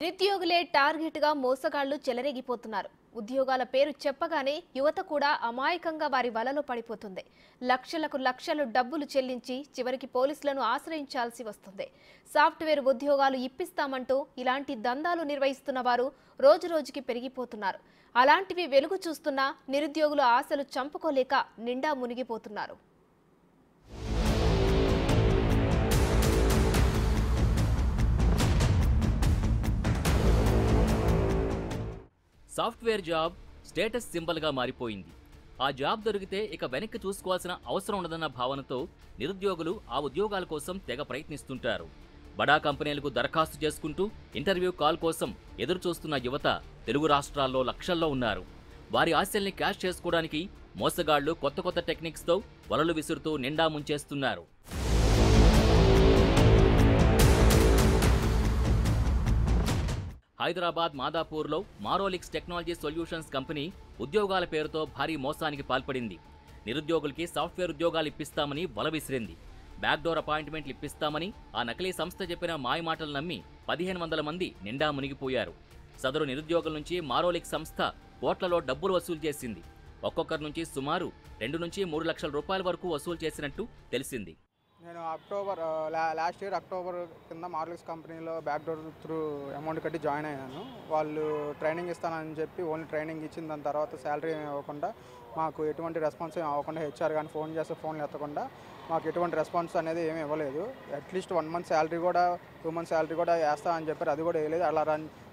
నిరుద్యోగులే టార్గెట్గా మోసగాళ్లు చెలరేగిపోతున్నారు. ఉద్యోగాల పేరు చెప్పగానే యువత కూడా అమాయకంగా వారి వలలో పడిపోతుంది. లక్షలకు లక్షలు డబ్బులు చెల్లించి చివరికి పోలీసులను ఆశ్రయించాల్సి వస్తుంది. సాఫ్ట్వేర్ ఉద్యోగాలు ఇప్పిస్తామంటూ ఇలాంటి దందాలు నిర్వహిస్తున్న వారు రోజురోజుకి పెరిగిపోతున్నారు. అలాంటివి వెలుగు చూస్తున్న నిరుద్యోగుల ఆశలు చంపుకోలేక నిండా మునిగిపోతున్నారు. సాఫ్ట్వేర్ జాబ్ స్టేటస్ సింబల్గా మారిపోయింది. ఆ జాబ్ దొరికితే ఇక వెనక్కి చూసుకోవాల్సిన అవసరం ఉండదన్న భావనతో నిరుద్యోగులు ఆ ఉద్యోగాల కోసం తెగ ప్రయత్నిస్తుంటారు. బడా కంపెనీలకు దరఖాస్తు చేసుకుంటూ ఇంటర్వ్యూ కాల్ కోసం ఎదురు చూస్తున్న యువత తెలుగు రాష్ట్రాల్లో లక్షల్లో ఉన్నారు. వారి ఆశల్ని క్యాష్ చేసుకోవడానికి మోసగాళ్లు కొత్త కొత్త టెక్నిక్స్తో వలలు విసురుతూ నిండా ముంచేస్తున్నారు. హైదరాబాద్ మాదాపూర్లో మారోలిక్స్ టెక్నాలజీ సొల్యూషన్స్ కంపెనీ ఉద్యోగాల పేరుతో భారీ మోసానికి పాల్పడింది. నిరుద్యోగులకి సాఫ్ట్వేర్ ఉద్యోగాలు ఇప్పిస్తామని వల విసిరింది. బ్యాక్డోర్ అపాయింట్మెంట్లు ఇప్పిస్తామని ఆ నకిలీ సంస్థ చెప్పిన మాయమాటలు నమ్మి 1500 మంది నిండా మునిగిపోయారు. సదరు నిరుద్యోగుల నుంచి మారోలిక్స్ సంస్థ కోట్లలో డబ్బులు వసూలు చేసింది. ఒక్కొక్కరి నుంచి సుమారు 2 నుంచి 3 లక్షల రూపాయల వరకు వసూలు చేసినట్టు తెలిసింది. నేను లాస్ట్ ఇయర్ అక్టోబర్ కింద మారోలిక్స్ కంపెనీలో బ్యాక్డోర్ త్రూ అమౌంట్ కట్టి జాయిన్ అయ్యాను. వాళ్ళు ట్రైనింగ్ ఇస్తానని చెప్పి ఓన్లీ ట్రైనింగ్ ఇచ్చిన దాని తర్వాత శాలరీ ఏమి ఇవ్వకుండా, మాకు ఎటువంటి రెస్పాన్స్ ఏమి అవ్వకుండా, హెచ్ఆర్ కానీ ఫోన్ చేస్తే ఫోన్లు ఎత్తకుండా మాకు ఎటువంటి రెస్పాన్స్ అనేది ఏమీ ఇవ్వలేదు. అట్లీస్ట్ 1 మంత్ శాలరీ కూడా 2 మంత్ శాలరీ కూడా వేస్తామని చెప్పారు, అది కూడా వేయలేదు. అలా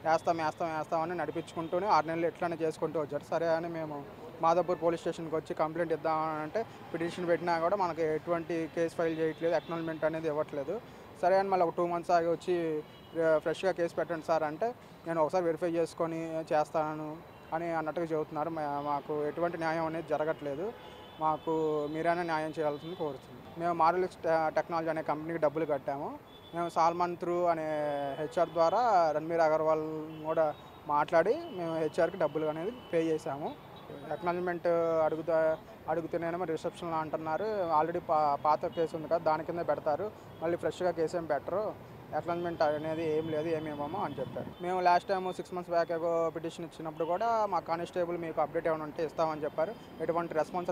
వేస్తామని నడిపించుకుంటూనే 6 నెలలు ఎట్లానే చేసుకుంటూ వచ్చారు. సరే అని మేము మాదాపూర్ పోలీస్ స్టేషన్కి వచ్చి కంప్లైంట్ ఇద్దామంటే పిటిషన్ పెట్టినా కూడా మనకి ఎటువంటి కేసు ఫైల్ చేయట్లేదు, అక్నాలజ్మెంట్ అనేది ఇవ్వట్లేదు. సరే అని మళ్ళీ ఒక 2 మంత్స్ ఆగి వచ్చి ఫ్రెష్గా కేసు పెట్టండి సార్ అంటే, నేను ఒకసారి వెరిఫై చేసుకొని చేస్తాను అని అన్నట్టుగా చెబుతున్నారు. మాకు ఎటువంటి న్యాయం అనేది జరగట్లేదు. మాకు మీరైనా న్యాయం చేయాల్సింది కోరుతుంది. మేము మారోలిక్స్ టెక్నాలజీ అనే కంపెనీకి డబ్బులు కట్టాము. మేము సాల్మన్ త్రూ అనే హెచ్ఆర్ ద్వారా రణ్బీర్ అగర్వాల్ కూడా మాట్లాడి మేము హెచ్ఆర్కి డబ్బులు అనేది పే చేశాము. అక్నాలజ్మెంట్ అడుగుతూనేమో రిసెప్షన్లో అంటున్నారు, ఆల్రెడీ పాత కేసు ఉంది కదా దాని కింద పెడతారు, మళ్ళీ ఫ్రెష్గా కేసు ఏం పెట్టరు, అక్నాలజ్మెంట్ అనేది ఏం లేదు, ఏమేమో అని చెప్పారు. మేము last time 6 months back petition ఇచ్చినప్పుడు కూడా మా కానిస్టేబుల్ మీకు అప్డేట్ ఏమైనా ఉంటే ఇస్తామని చెప్పారు. ఎటువంటి రెస్పాన్స్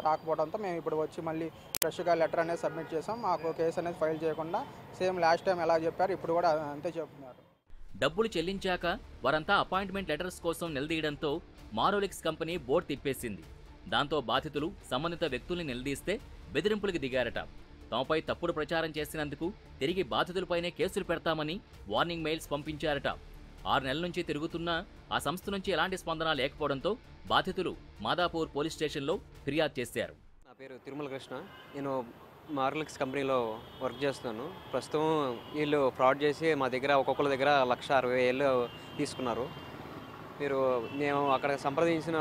రాకపోవడంతో మేము ఇప్పుడు వచ్చి మళ్ళీ ఫ్రెష్గా లెటర్ అనేది సబ్మిట్ చేసాం. మాకు కేసు అనేది ఫైల్ చేయకుండా సేమ్ లాస్ట్ టైం ఎలా చెప్పారు ఇప్పుడు కూడా అంతే చెప్తున్నారు. డబ్బులు చెల్లించాక వారంతా అపాయింట్మెంట్ లెటర్స్ కోసం నిలదీయడంతో మారోలిక్స్ కంపెనీ బోర్డు తిప్పేసింది. దాంతో బాధితులు సంబంధిత వ్యక్తుల్ని నిలదీస్తే బెదిరింపులకు దిగారట. తమపై తప్పుడు ప్రచారం చేసినందుకు తిరిగి బాధితులపైనే కేసులు పెడతామని వార్నింగ్ మెయిల్స్ పంపించారట. 6 నెలల నుంచి తిరుగుతున్నా ఆ సంస్థ నుంచి ఎలాంటి స్పందన లేకపోవడంతో బాధితులు మాదాపూర్ పోలీస్ స్టేషన్లో ఫిర్యాదు చేశారు. నా పేరు తిరుమల కృష్ణ. నేను మారోలిక్స్ కంపెనీలో వర్క్ చేస్తున్నాను. ప్రస్తుతం వీళ్ళు ఫ్రాడ్ చేసి మా దగ్గర ఒక్కొక్కరి దగ్గర 1,60,000 తీసుకున్నారు. మేము అక్కడ సంప్రదించిన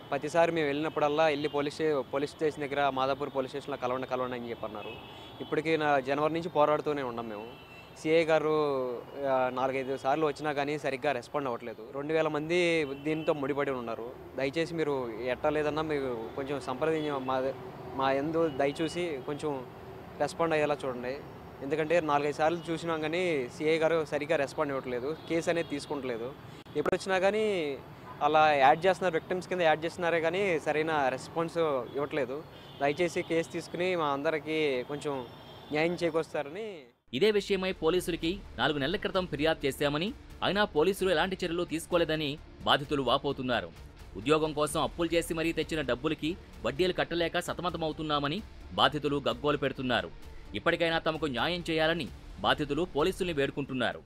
ప్రతిసారి మేము వెళ్ళినప్పుడల్లా వెళ్ళి పోలీస్ స్టేషన్ దగ్గర మాదాపూర్ పోలీస్ స్టేషన్లో కలవండి అని చెప్పన్నారు. ఇప్పటికీ జనవరి నుంచి పోరాడుతూనే ఉన్నాం. మేము సిఐ గారు 4-5 సార్లు వచ్చినా కానీ సరిగ్గా రెస్పాండ్ అవ్వట్లేదు. 2,000 మంది దీంతో ముడిపడి ఉన్నారు. దయచేసి మీరు ఎట్టలేదన్నా మీరు కొంచెం మా ఎందు దయచూసి కొంచెం రెస్పాండ్ అయ్యేలా చూడండి. ఎందుకంటే 4-5 సార్లు చూసినాం కానీ సిఐ గారు సరిగ్గా రెస్పాండ్ ఇవ్వట్లేదు, కేసు అనేది తీసుకుంటలేదు. ఎప్పుడు వచ్చినా కానీ అలా యాడ్ చేస్తున్నారు, విక్టిమ్స్ కింద యాడ్ చేస్తున్నారే కానీ సరైన రెస్పాన్స్ ఇవ్వట్లేదు. దయచేసి కేసు తీసుకుని మా అందరికీ కొంచెం న్యాయం చేకూరుస్తారని. ఇదే విషయమై పోలీసులకి 4 నెలల క్రితం ఫిర్యాదు చేశామని, అయినా పోలీసులు ఎలాంటి చర్యలు తీసుకోలేదని బాధితులు వాపోతున్నారు. ఉద్యోగం కోసం అప్పులు చేసి మరీ తెచ్చిన డబ్బులకి వడ్డీలు కట్టలేక సతమతమవుతున్నామని బాధితులు గగ్గోలు పెడుతున్నారు. ఇప్పటికైనా తమకు న్యాయం చేయాలని బాధితులు పోలీసుల్ని వేడుకుంటున్నారు.